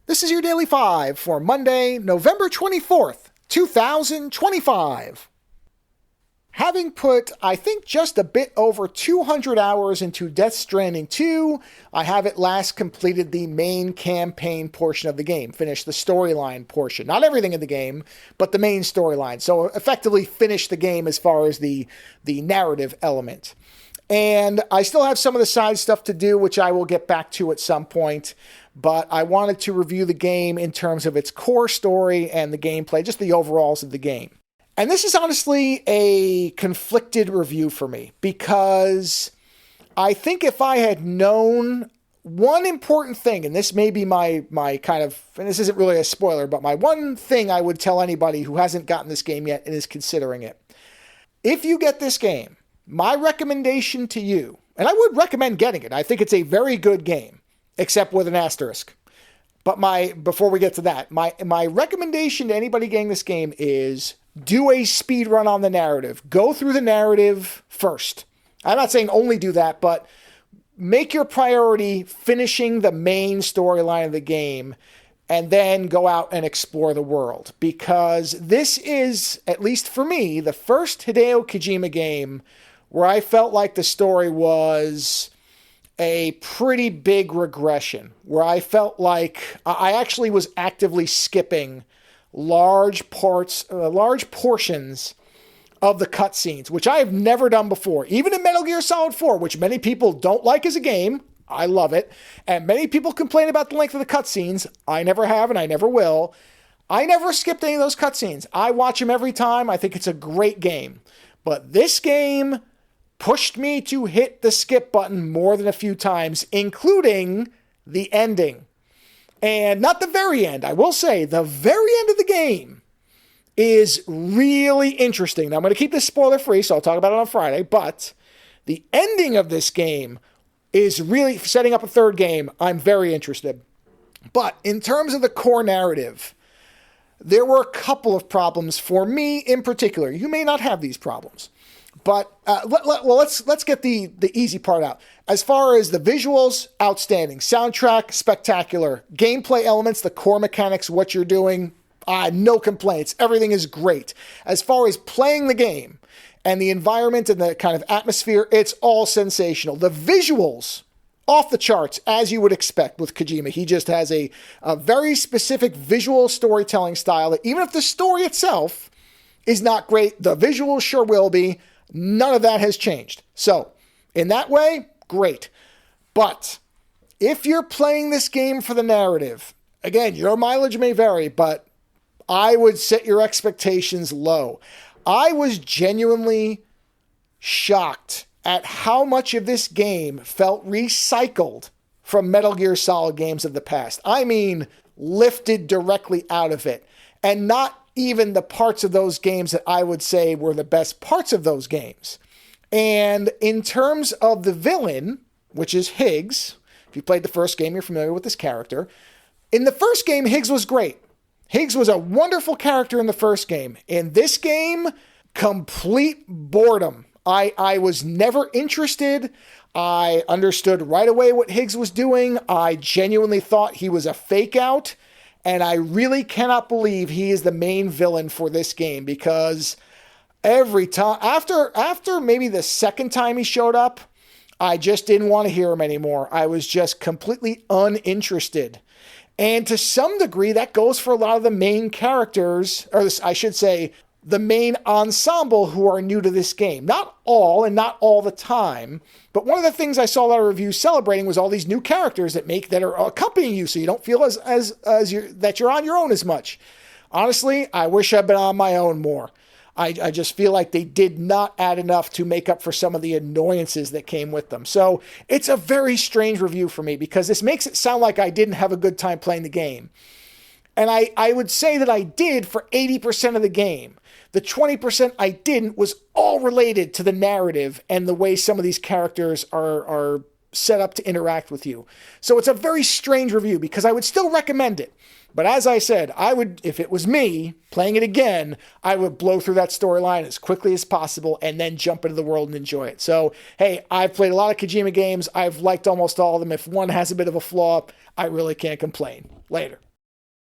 This is your Daily 5 for Monday, November 24th, 2025. Having put, I think, just a bit over 200 hours into Death Stranding 2, I have at last completed the main campaign portion of the game, finished the storyline portion. Not everything in the game, but the main storyline. So effectively finished the game as far as the narrative element. And I still have some of the side stuff to do, which I will get back to at some point. But I wanted to review the game in terms of its core story and the gameplay, just the overalls of the game. And this is honestly a conflicted review for me, because I think if I had known one important thing, and this may be my kind of, and this isn't really a spoiler, but my one thing I would tell anybody who hasn't gotten this game yet and is considering it. If you get this game, my recommendation to you, and I would recommend getting it. I think it's a very good game, except with an asterisk. But before we get to that, my recommendation to anybody getting this game is do a speed run on the narrative. Go through the narrative first. I'm not saying only do that, but make your priority finishing the main storyline of the game and then go out and explore the world. Because this is, at least for me, the first Hideo Kojima game where I felt like the story was a pretty big regression, where I felt like I actually was actively skipping large portions of the cutscenes, which I have never done before. Even in Metal Gear Solid 4, which many people don't like as a game, I love it, and many people complain about the length of the cutscenes. I never have, and I never will. I never skipped any of those cutscenes. I watch them every time. I think it's a great game. But this game pushed me to hit the skip button more than a few times, including the ending. And not the very end. I will say, the very end of the game is really interesting. Now, I'm going to keep this spoiler-free, so I'll talk about it on Friday, but the ending of this game is really setting up a third game. I'm very interested. But in terms of the core narrative, there were a couple of problems for me in particular. You may not have these problems. But let's get the easy part out. As far as the visuals, outstanding. Soundtrack, spectacular. Gameplay elements, the core mechanics, what you're doing, no complaints. Everything is great. As far as playing the game and the environment and the kind of atmosphere, it's all sensational. The visuals, off the charts, as you would expect with Kojima. He just has a very specific visual storytelling style that even if the story itself is not great, the visuals sure will be. None of that has changed. So, in that way, great. But if you're playing this game for the narrative, again, your mileage may vary, but I would set your expectations low. I was genuinely shocked at how much of this game felt recycled from Metal Gear Solid games of the past. I mean, lifted directly out of it. And not even the parts of those games that I would say were the best parts of those games. And in terms of the villain, which is Higgs, if you played the first game, you're familiar with this character. In the first game, Higgs was great. Higgs was a wonderful character in the first game. In this game, complete boredom. I was never interested. I understood right away what Higgs was doing. I genuinely thought he was a fake out. And I really cannot believe he is the main villain for this game, because every time, after maybe the second time he showed up, I just didn't want to hear him anymore. I was just completely uninterested. And to some degree, that goes for a lot of the main characters, or I should say, the main ensemble who are new to this game. Not all, and not all the time, but one of the things I saw a lot of reviews celebrating was all these new characters that are accompanying you, so you don't feel that you're on your own as much. Honestly, I wish I'd been on my own more. I just feel like they did not add enough to make up for some of the annoyances that came with them. So it's a very strange review for me, because this makes it sound like I didn't have a good time playing the game. And I would say that I did for 80% of the game. The 20% I didn't was all related to the narrative and the way some of these characters are set up to interact with you. So it's a very strange review, because I would still recommend it. But as I said, I would, if it was me playing it again, I would blow through that storyline as quickly as possible and then jump into the world and enjoy it. So, hey, I've played a lot of Kojima games. I've liked almost all of them. If one has a bit of a flaw, I really can't complain. Later.